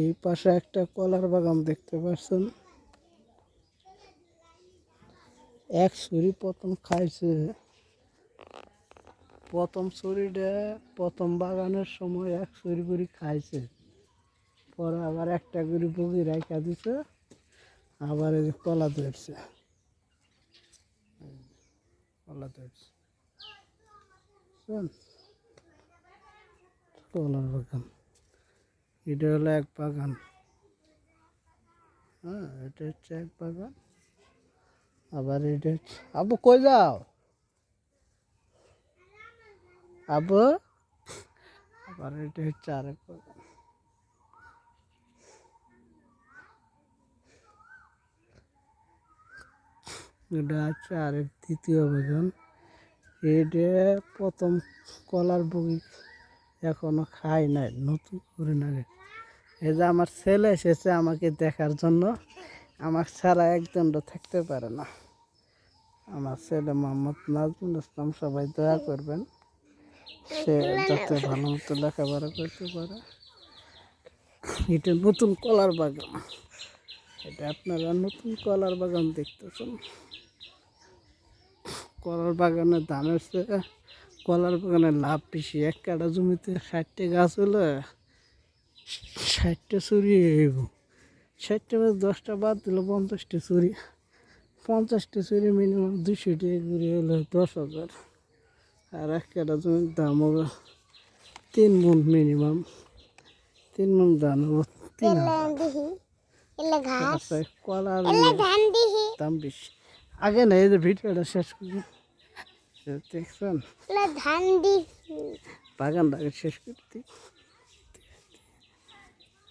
এই পাশে একটা কলার বাগান দেখতে পাচ্ছেন। এক ছুরি প্রথম খাইছে, প্রথম ছুরিটা প্রথম বাগানের সময় এক ছুরি করে খাইছে, পরে আবার একটা করে বগি রাখা দিছে, আবার এই কলা ধরছে, কলা ধরছে। কলার বাগান, এটা হলো এক বাগান। হ্যাঁ, এটা হচ্ছে এক বাগান। আবার এটা আবু কই যাও আবু? আবার এটা হচ্ছে আরেক বাগান। এটা হচ্ছে আরেক দ্বিতীয় বাগান। এটা প্রথম কলার বগি এখনো খাই নাই, নতুন করে নাগে। এই যে আমার ছেলে এসেছে আমাকে দেখার জন্য, আমার ছাড়া একদমটা থাকতে পারে না। আমার ছেলে মোহাম্মদ নাজমুল ইসলাম, সবাই দয়া করবেন সে যাতে ভালো মতো লেখাপড়া করতে পারে। এটা নতুন কলার বাগান, এটা আপনারা নতুন কলার বাগান দেখতেছেন। কলার বাগানে ধানের চেয়ে কলার বাগানে লাভ বেশি। এক কাটা জমিতে 60টা গাছ হলে 60টা চুরি হইব। 60টা 10টা বাদ দিলে 50টা চুরি, 50টা চুরি মিনিমাম 200 টাকা করে হলে 10,000। আর এক কাটা জমির দাম হবে 3 মণ, মিনিমাম 3 মণ ধান হবে 3,000। কলার দাম বেশি। আগে না, এই যে ভিডিওটা শেষ করি, দেখছেন বাগানটাকে শেষ করতে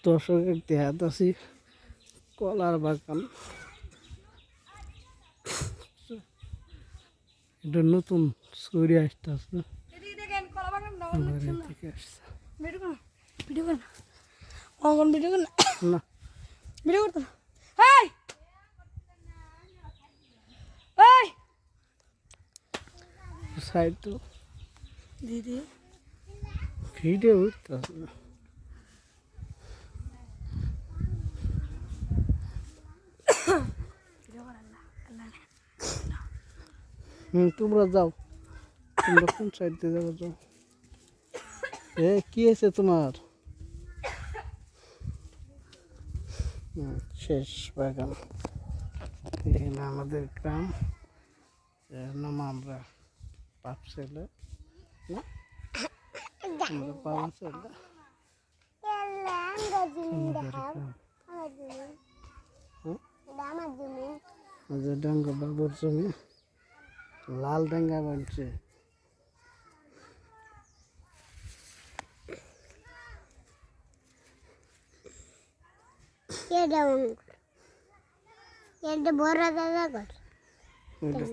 দর্শকের দেহাত আছি কলার বাগান। এটা নতুন সরি আসতে আসছে, সাইড তো দিদি ভিডিও উঠতে আসছে না। তোমরা যাও, তোমরা কোন সাইড দিয়ে যাবো? যাও। কি আছে তোমার? শেষ বাগান। এখানে আমাদের গ্রাম, নাম আমরা বাপ ছেলে না, আমাদের বাবা ছেলে। ডাঙ্গা বাবুর জমি, লাল ডাঙ্গা বলছে।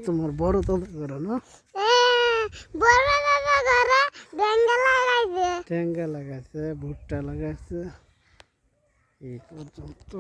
তোমার বড় দাদা করে না? টেঙ্গা লাগাইছে, ভুট্টা লাগাইছে। এই পর্যন্ত।